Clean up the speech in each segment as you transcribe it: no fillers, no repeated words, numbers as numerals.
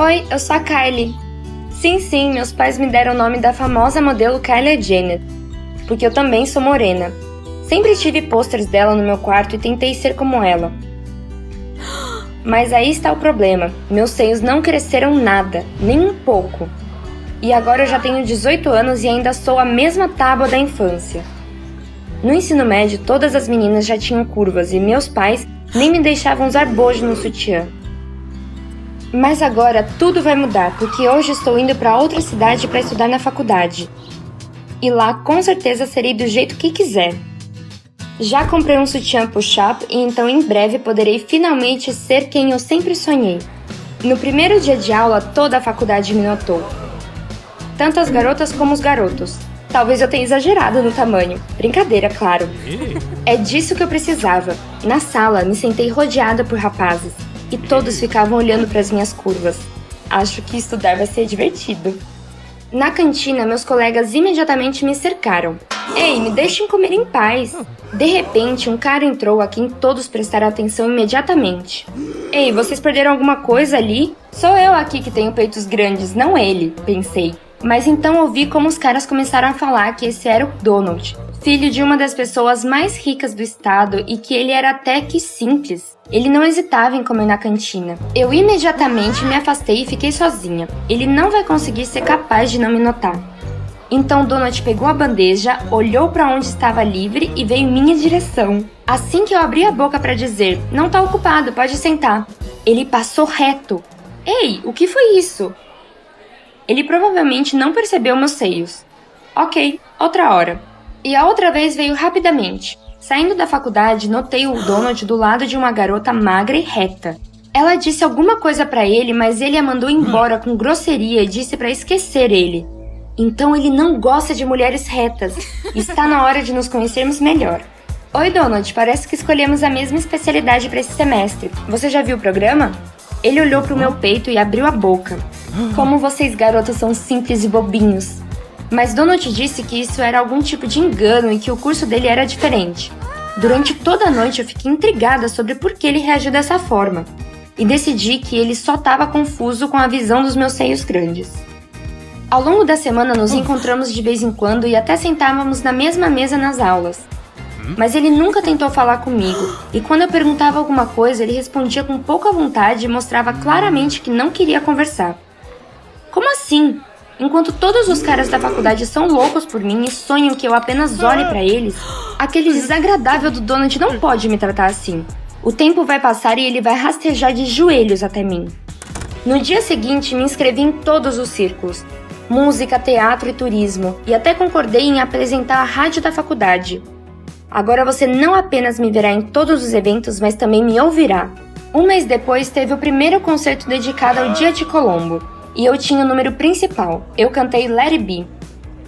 Oi, eu sou a Kylie. Sim, meus pais me deram o nome da famosa modelo Kylie Jenner, porque eu também sou morena. Sempre tive pôsteres dela no meu quarto e tentei ser como ela. Mas aí está o problema, meus seios não cresceram nada, nem um pouco. E agora eu já tenho 18 anos e ainda sou a mesma tábua da infância. No ensino médio, todas as meninas já tinham curvas e meus pais nem me deixavam usar bojo no sutiã. Mas agora tudo vai mudar, porque hoje estou indo para outra cidade para estudar na faculdade. E lá com certeza serei do jeito que quiser. Já comprei um sutiã push-up e então em breve poderei finalmente ser quem eu sempre sonhei. No primeiro dia de aula, toda a faculdade me notou. Tanto as garotas como os garotos. Talvez eu tenha exagerado no tamanho. Brincadeira, claro. É disso que eu precisava. Na sala, me sentei rodeada por rapazes. E todos ficavam olhando para as minhas curvas. Acho que estudar vai ser divertido. Na cantina, meus colegas imediatamente me cercaram. Ei, me deixem comer em paz. De repente, um cara entrou a quem todos prestaram atenção imediatamente. Ei, vocês perderam alguma coisa ali? Sou eu aqui que tenho peitos grandes, não ele, pensei. Mas então ouvi como os caras começaram a falar que esse era o Donald, filho de uma das pessoas mais ricas do estado e que ele era até que simples. Ele não hesitava em comer na cantina. Eu imediatamente me afastei e fiquei sozinha. Ele não vai conseguir ser capaz de não me notar. Então Donald pegou a bandeja, olhou para onde estava livre e veio em minha direção. Assim que eu abri a boca para dizer, não tá ocupado, pode sentar. Ele passou reto. Ei, o que foi isso? Ele provavelmente não percebeu meus seios. Ok, outra hora. E a outra vez veio rapidamente. Saindo da faculdade, notei o Donald do lado de uma garota magra e reta. Ela disse alguma coisa pra ele, mas ele a mandou embora com grosseria e disse pra esquecer ele. Então ele não gosta de mulheres retas. Está na hora de nos conhecermos melhor. Oi, Donald, parece que escolhemos a mesma especialidade pra esse semestre. Você já viu o programa? Ele olhou pro meu peito e abriu a boca. Como vocês garotos são simples e bobinhos. Mas Donald disse que isso era algum tipo de engano e que o curso dele era diferente. Durante toda a noite eu fiquei intrigada sobre por que ele reagiu dessa forma. E decidi que ele só estava confuso com a visão dos meus seios grandes. Ao longo da semana nos encontramos de vez em quando e até sentávamos na mesma mesa nas aulas. Mas ele nunca tentou falar comigo, e quando eu perguntava alguma coisa, ele respondia com pouca vontade e mostrava claramente que não queria conversar. Como assim? Enquanto todos os caras da faculdade são loucos por mim e sonham que eu apenas olhe pra eles, aquele desagradável do Donald não pode me tratar assim. O tempo vai passar e ele vai rastejar de joelhos até mim. No dia seguinte, me inscrevi em todos os círculos. Música, teatro e turismo, e até concordei em apresentar a rádio da faculdade. Agora você não apenas me verá em todos os eventos, mas também me ouvirá. Um mês depois, teve o primeiro concerto dedicado ao Dia de Colombo. E eu tinha o número principal. Eu cantei Let It Be.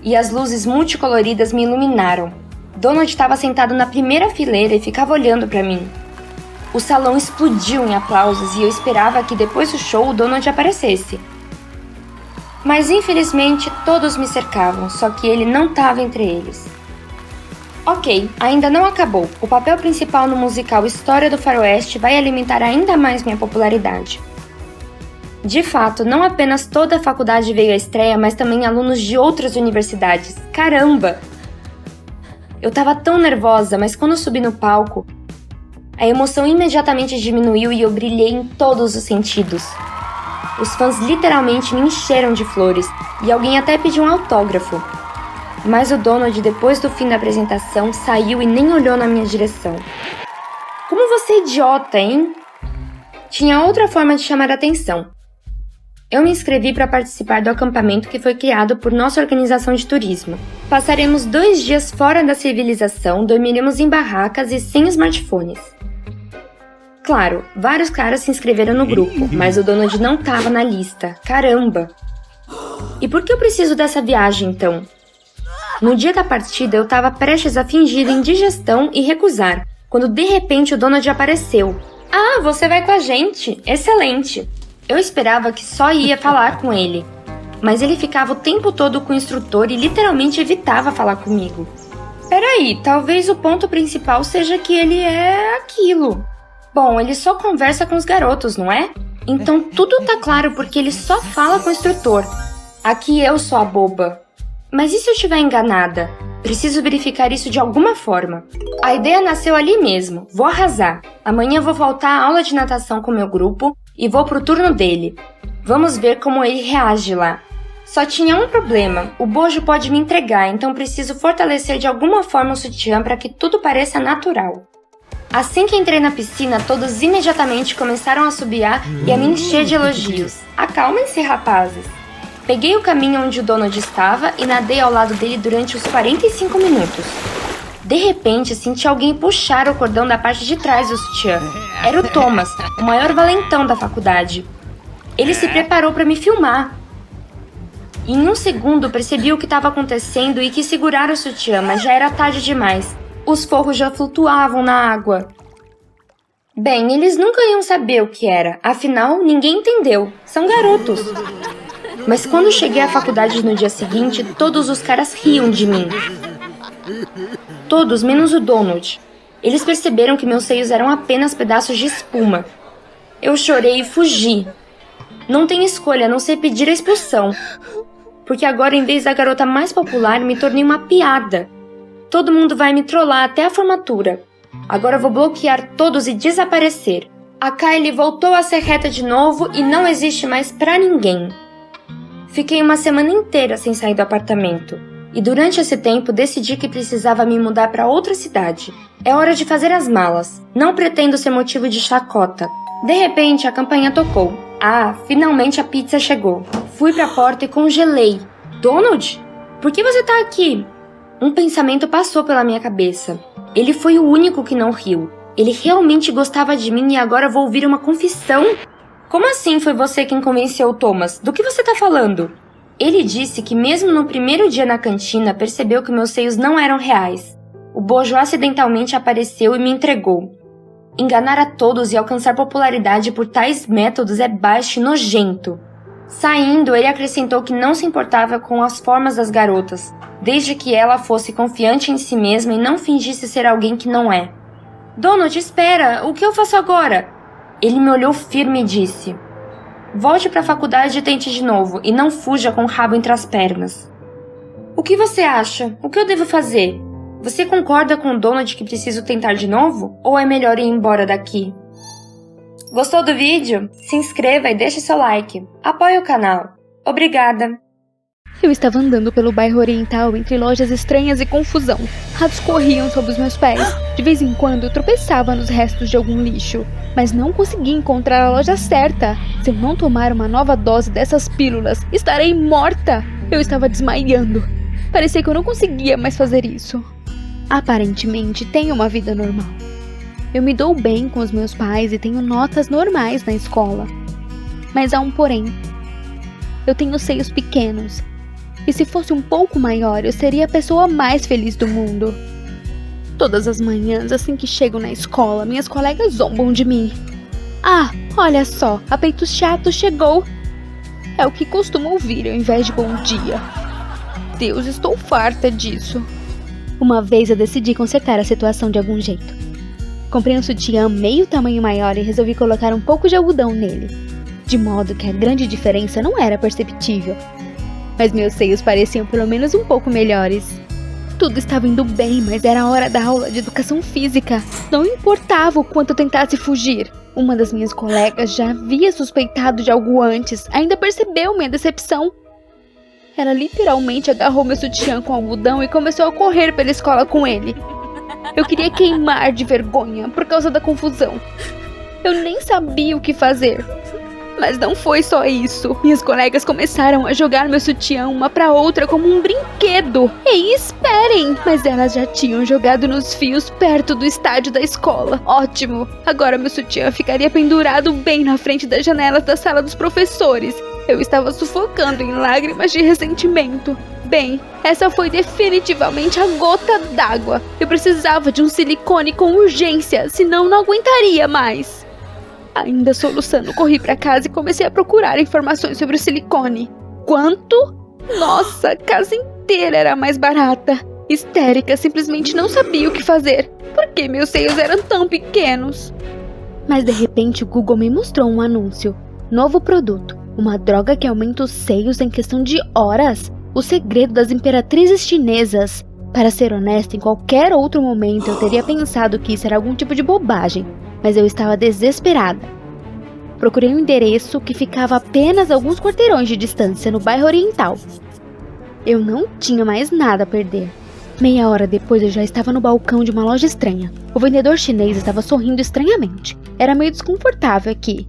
E as luzes multicoloridas me iluminaram. Donald estava sentado na primeira fileira e ficava olhando para mim. O salão explodiu em aplausos e eu esperava que depois do show o Donald aparecesse. Mas infelizmente todos me cercavam, só que ele não estava entre eles. Ok, ainda não acabou. O papel principal no musical História do Faroeste vai alimentar ainda mais minha popularidade. De fato, não apenas toda a faculdade veio à estreia, mas também alunos de outras universidades. Caramba! Eu tava tão nervosa, mas quando subi no palco, a emoção imediatamente diminuiu e eu brilhei em todos os sentidos. Os fãs literalmente me encheram de flores e alguém até pediu um autógrafo. Mas o Donald, depois do fim da apresentação, saiu e nem olhou na minha direção. Como você é idiota, hein? Tinha outra forma de chamar a atenção. Eu me inscrevi para participar do acampamento que foi criado por nossa organização de turismo. Passaremos 2 dias fora da civilização, dormiremos em barracas e sem smartphones. Claro, vários caras se inscreveram no grupo, mas o Donald não estava na lista. Caramba! E por que eu preciso dessa viagem, então? No dia da partida, eu estava prestes a fingir indigestão e recusar, quando de repente o Donald apareceu. Ah, você vai com a gente! Excelente! Eu esperava que só ia falar com ele, mas ele ficava o tempo todo com o instrutor e literalmente evitava falar comigo. Peraí, talvez o ponto principal seja que ele é aquilo. Bom, ele só conversa com os garotos, não é? Então tudo tá claro porque ele só fala com o instrutor. Aqui eu sou a boba. Mas e se eu estiver enganada? Preciso verificar isso de alguma forma. A ideia nasceu ali mesmo. Vou arrasar. Amanhã vou voltar à aula de natação com meu grupo e vou pro turno dele. Vamos ver como ele reage lá. Só tinha um problema. O bojo pode me entregar, então preciso fortalecer de alguma forma o sutiã para que tudo pareça natural. Assim que entrei na piscina, todos imediatamente começaram a assobiar e a me encher de elogios. Acalmem-se, rapazes. Peguei o caminho onde o Donald estava e nadei ao lado dele durante uns 45 minutos. De repente, senti alguém puxar o cordão da parte de trás do sutiã. Era o Thomas, o maior valentão da faculdade. Ele se preparou para me filmar. Em um segundo, percebi o que estava acontecendo e quis segurar o sutiã, mas já era tarde demais. Os forros já flutuavam na água. Bem, eles nunca iam saber o que era, afinal, ninguém entendeu. São garotos. Mas quando cheguei à faculdade no dia seguinte, todos os caras riam de mim. Todos, menos o Donald. Eles perceberam que meus seios eram apenas pedaços de espuma. Eu chorei e fugi. Não tenho escolha a não ser pedir a expulsão. Porque agora, em vez da garota mais popular, me tornei uma piada. Todo mundo vai me trollar até a formatura. Agora vou bloquear todos e desaparecer. A Kylie voltou a ser reta de novo e não existe mais pra ninguém. Fiquei uma semana inteira sem sair do apartamento. E durante esse tempo decidi que precisava me mudar para outra cidade. É hora de fazer as malas. Não pretendo ser motivo de chacota. De repente, a campainha tocou. Ah, finalmente a pizza chegou. Fui pra porta e congelei. Donald? Por que você tá aqui? Um pensamento passou pela minha cabeça. Ele foi o único que não riu. Ele realmente gostava de mim e agora vou ouvir uma confissão? Como assim foi você quem convenceu o Thomas? Do que você tá falando? Ele disse que mesmo no primeiro dia na cantina percebeu que meus seios não eram reais. O bojo acidentalmente apareceu e me entregou. Enganar a todos e alcançar popularidade por tais métodos é baixo e nojento. Saindo, ele acrescentou que não se importava com as formas das garotas, desde que ela fosse confiante em si mesma e não fingisse ser alguém que não é. Donald, espera! O que eu faço agora? Ele me olhou firme e disse: volte para a faculdade e tente de novo, e não fuja com o rabo entre as pernas. O que você acha? O que eu devo fazer? Você concorda com o Donald que preciso tentar de novo? Ou é melhor ir embora daqui? Gostou do vídeo? Se inscreva e deixe seu like. Apoie o canal. Obrigada! Eu estava andando pelo bairro oriental entre lojas estranhas e confusão. Ratos corriam sob os meus pés. De vez em quando eu tropeçava nos restos de algum lixo. Mas não consegui encontrar a loja certa. Se eu não tomar uma nova dose dessas pílulas, estarei morta! Eu estava desmaiando. Parecia que eu não conseguia mais fazer isso. Aparentemente, tenho uma vida normal. Eu me dou bem com os meus pais e tenho notas normais na escola. Mas há um porém. Eu tenho seios pequenos. E se fosse um pouco maior, eu seria a pessoa mais feliz do mundo. Todas as manhãs, assim que chego na escola, minhas colegas zombam de mim. Ah, olha só, a Peito Chato chegou. É o que costumo ouvir ao invés de bom dia. Deus, estou farta disso. Uma vez eu decidi consertar a situação de algum jeito. Comprei um sutiã meio tamanho maior e resolvi colocar um pouco de algodão nele, de modo que a grande diferença não era perceptível. Mas meus seios pareciam pelo menos um pouco melhores. Tudo estava indo bem, mas era a hora da aula de educação física. Não importava o quanto eu tentasse fugir. Uma das minhas colegas já havia suspeitado de algo antes, ainda percebeu minha decepção. Ela literalmente agarrou meu sutiã com algodão e começou a correr pela escola com ele. Eu queria queimar de vergonha por causa da confusão. Eu nem sabia o que fazer. Mas não foi só isso. Minhas colegas começaram a jogar meu sutiã uma pra outra como um brinquedo. Ei, esperem! Mas elas já tinham jogado nos fios perto do estádio da escola. Ótimo! Agora meu sutiã ficaria pendurado bem na frente das janelas da sala dos professores. Eu estava sufocando em lágrimas de ressentimento. Bem, essa foi definitivamente a gota d'água. Eu precisava de um silicone com urgência, senão não aguentaria mais. Ainda soluçando, corri pra casa e comecei a procurar informações sobre o silicone. Quanto? Nossa, a casa inteira era mais barata. Histérica, simplesmente não sabia o que fazer. Por que meus seios eram tão pequenos? Mas de repente o Google me mostrou um anúncio. Novo produto. Uma droga que aumenta os seios em questão de horas. O segredo das imperatrizes chinesas. Para ser honesta, em qualquer outro momento eu teria pensado que isso era algum tipo de bobagem. Mas eu estava desesperada. Procurei um endereço que ficava apenas alguns quarteirões de distância no bairro Oriental. Eu não tinha mais nada a perder. Meia hora depois eu já estava no balcão de uma loja estranha. O vendedor chinês estava sorrindo estranhamente. Era meio desconfortável aqui.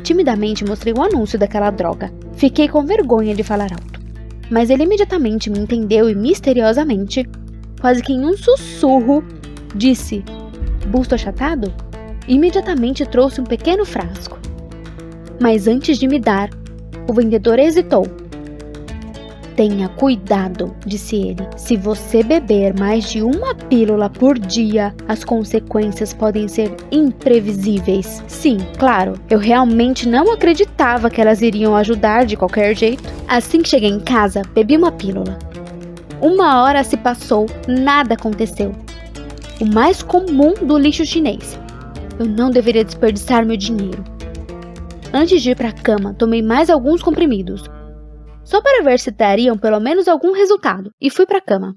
Timidamente mostrei o anúncio daquela droga. Fiquei com vergonha de falar alto. Mas ele imediatamente me entendeu e misteriosamente, quase que em um sussurro, disse: "Busto achatado?" Imediatamente trouxe um pequeno frasco. Mas antes de me dar, o vendedor hesitou. "Tenha cuidado", disse ele. "Se você beber mais de uma pílula por dia, as consequências podem ser imprevisíveis." Sim, claro, eu realmente não acreditava que elas iriam ajudar de qualquer jeito. Assim que cheguei em casa, bebi uma pílula. 1 hora se passou, nada aconteceu. O mais comum do lixo chinês. Eu não deveria desperdiçar meu dinheiro. Antes de ir para a cama, tomei mais alguns comprimidos. Só para ver se dariam pelo menos algum resultado, e fui para a cama.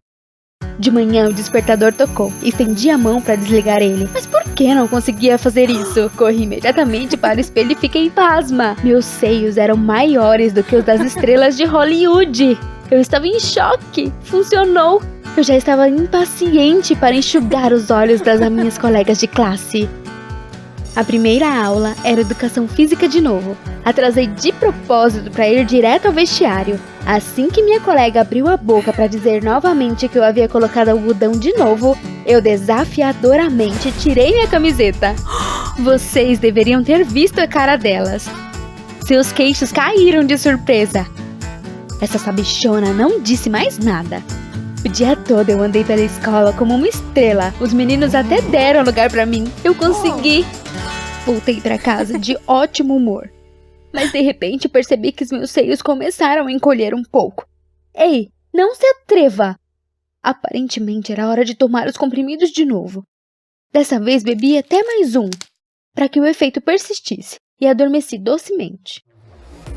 De manhã o despertador tocou, estendi a mão para desligar ele. Mas por que não conseguia fazer isso? Corri imediatamente para o espelho e fiquei pasma. Meus seios eram maiores do que os das estrelas de Hollywood. Eu estava em choque. Funcionou. Eu já estava impaciente para enxugar os olhos das minhas colegas de classe. A primeira aula era educação física de novo. Atrasei de propósito para ir direto ao vestiário. Assim que minha colega abriu a boca para dizer novamente que eu havia colocado algodão de novo, eu desafiadoramente tirei minha camiseta. Vocês deveriam ter visto a cara delas. Seus queixos caíram de surpresa. Essa sabichona não disse mais nada. O dia todo eu andei pela escola como uma estrela. Os meninos até deram lugar para mim. Eu consegui. Voltei para casa de ótimo humor. Mas de repente percebi que os meus seios começaram a encolher um pouco. Ei, não se atreva! Aparentemente era hora de tomar os comprimidos de novo. Dessa vez bebi até mais um, para que o efeito persistisse, e adormeci docemente.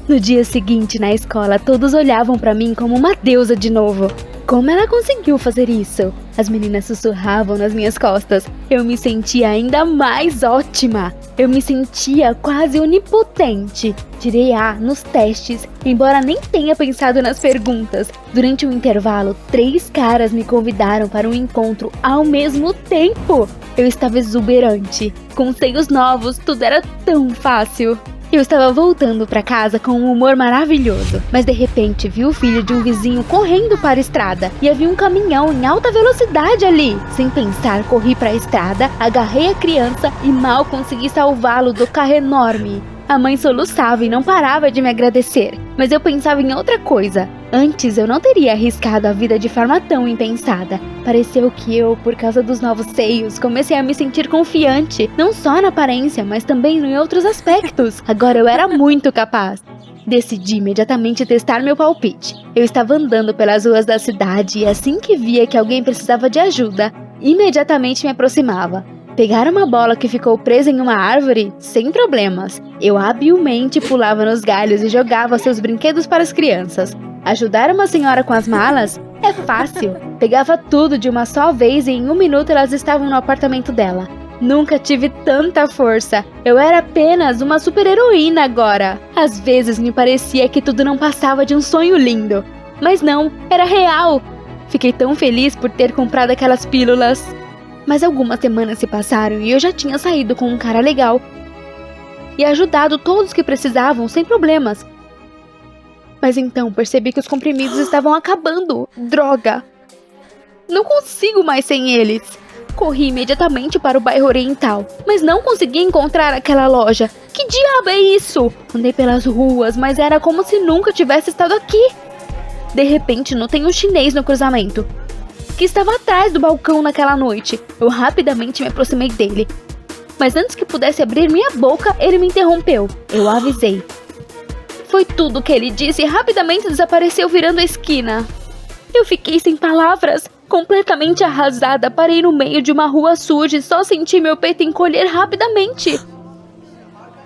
No dia seguinte, na escola, todos olhavam para mim como uma deusa de novo. Como ela conseguiu fazer isso? As meninas sussurravam nas minhas costas. Eu me sentia ainda mais ótima. Eu me sentia quase onipotente. Tirei A nos testes, embora nem tenha pensado nas perguntas. Durante o intervalo, 3 caras me convidaram para um encontro ao mesmo tempo. Eu estava exuberante. Com seios novos, tudo era tão fácil. Eu estava voltando para casa com um humor maravilhoso, mas de repente vi o filho de um vizinho correndo para a estrada e havia um caminhão em alta velocidade ali. Sem pensar, corri para a estrada, agarrei a criança e mal consegui salvá-lo do carro enorme. A mãe soluçava e não parava de me agradecer, mas eu pensava em outra coisa. Antes eu não teria arriscado a vida de forma tão impensada. Pareceu que eu, por causa dos novos seios, comecei a me sentir confiante, não só na aparência, mas também em outros aspectos. Agora eu era muito capaz. Decidi imediatamente testar meu palpite. Eu estava andando pelas ruas da cidade e assim que via que alguém precisava de ajuda, imediatamente me aproximava. Pegar uma bola que ficou presa em uma árvore, sem problemas. Eu habilmente pulava nos galhos e jogava seus brinquedos para as crianças. Ajudar uma senhora com as malas? É fácil. Pegava tudo de uma só vez e em 1 minuto elas estavam no apartamento dela. Nunca tive tanta força. Eu era apenas uma super-heroína agora. Às vezes me parecia que tudo não passava de um sonho lindo. Mas não, era real. Fiquei tão feliz por ter comprado aquelas pílulas. Mas algumas semanas se passaram e eu já tinha saído com um cara legal e ajudado todos que precisavam sem problemas. Mas então percebi que os comprimidos estavam acabando. Droga! Não consigo mais sem eles. Corri imediatamente para o bairro Oriental, mas não consegui encontrar aquela loja. Que diabo é isso? Andei pelas ruas, mas era como se nunca tivesse estado aqui. De repente notei um chinês no cruzamento, que estava atrás do balcão naquela noite. Eu rapidamente me aproximei dele. Mas antes que pudesse abrir minha boca, ele me interrompeu. Eu avisei. Foi tudo o que ele disse e rapidamente desapareceu virando a esquina. Eu fiquei sem palavras, completamente arrasada. Parei no meio de uma rua suja e só senti meu peito encolher rapidamente.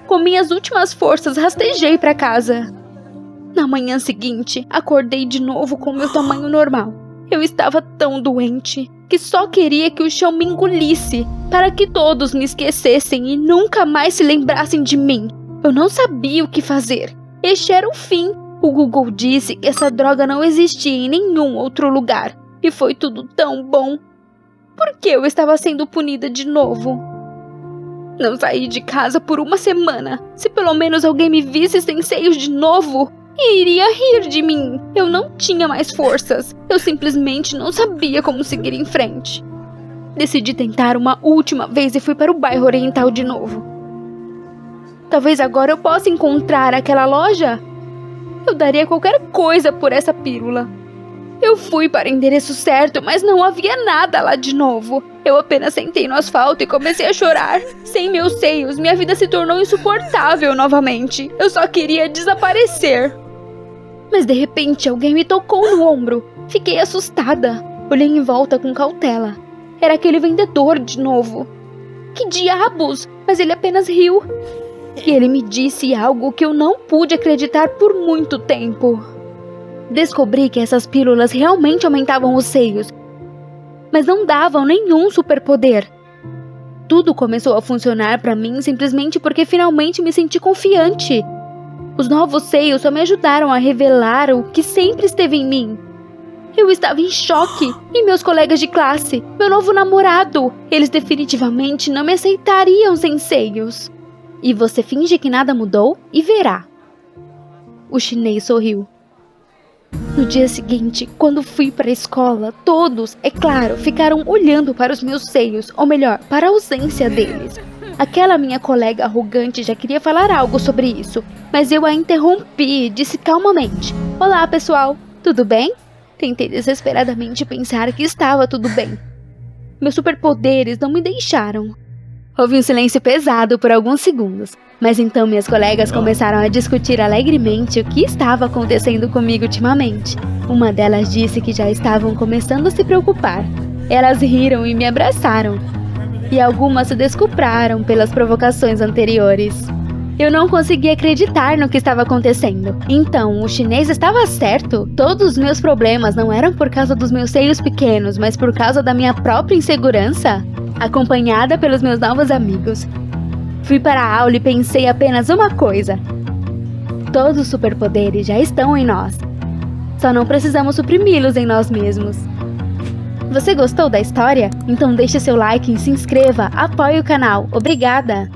Com minhas últimas forças, rastejei para casa. Na manhã seguinte, acordei de novo com meu tamanho normal. Eu estava tão doente que só queria que o chão me engolisse para que todos me esquecessem e nunca mais se lembrassem de mim. Eu não sabia o que fazer. Este era o fim. O Google disse que essa droga não existia em nenhum outro lugar. E foi tudo tão bom. Por que eu estava sendo punida de novo? Não saí de casa por uma semana. Se pelo menos alguém me visse sem seios de novo, iria rir de mim. Eu não tinha mais forças. Eu simplesmente não sabia como seguir em frente. Decidi tentar uma última vez e fui para o bairro Oriental de novo. Talvez agora eu possa encontrar aquela loja. Eu daria qualquer coisa por essa pílula. Eu fui para o endereço certo, mas não havia nada lá de novo. Eu apenas sentei no asfalto e comecei a chorar. Sem meus seios, minha vida se tornou insuportável novamente. Eu só queria desaparecer. Mas de repente alguém me tocou no ombro. Fiquei assustada. Olhei em volta com cautela. Era aquele vendedor de novo. Que diabos? Mas ele apenas riu. E ele me disse algo que eu não pude acreditar por muito tempo. Descobri que essas pílulas realmente aumentavam os seios, mas não davam nenhum superpoder. Tudo começou a funcionar para mim simplesmente porque finalmente me senti confiante. Os novos seios só me ajudaram a revelar o que sempre esteve em mim. Eu estava em choque, e meus colegas de classe, meu novo namorado, eles definitivamente não me aceitariam sem seios. E você finge que nada mudou e verá. O chinês sorriu. No dia seguinte, quando fui para a escola, todos, é claro, ficaram olhando para os meus seios, ou melhor, para a ausência deles. Aquela minha colega arrogante já queria falar algo sobre isso, mas eu a interrompi e disse calmamente: "Olá, pessoal, tudo bem?" Tentei desesperadamente pensar que estava tudo bem. Meus superpoderes não me deixaram. Houve um silêncio pesado por alguns segundos, mas então minhas colegas começaram a discutir alegremente o que estava acontecendo comigo ultimamente. Uma delas disse que já estavam começando a se preocupar. Elas riram e me abraçaram. E algumas se desculparam pelas provocações anteriores. Eu não conseguia acreditar no que estava acontecendo. Então, o chinês estava certo? Todos os meus problemas não eram por causa dos meus seios pequenos, mas por causa da minha própria insegurança? Acompanhada pelos meus novos amigos. Fui para a aula e pensei apenas uma coisa. Todos os superpoderes já estão em nós. Só não precisamos suprimi-los em nós mesmos. Você gostou da história? Então deixe seu like e se inscreva, apoie o canal. Obrigada!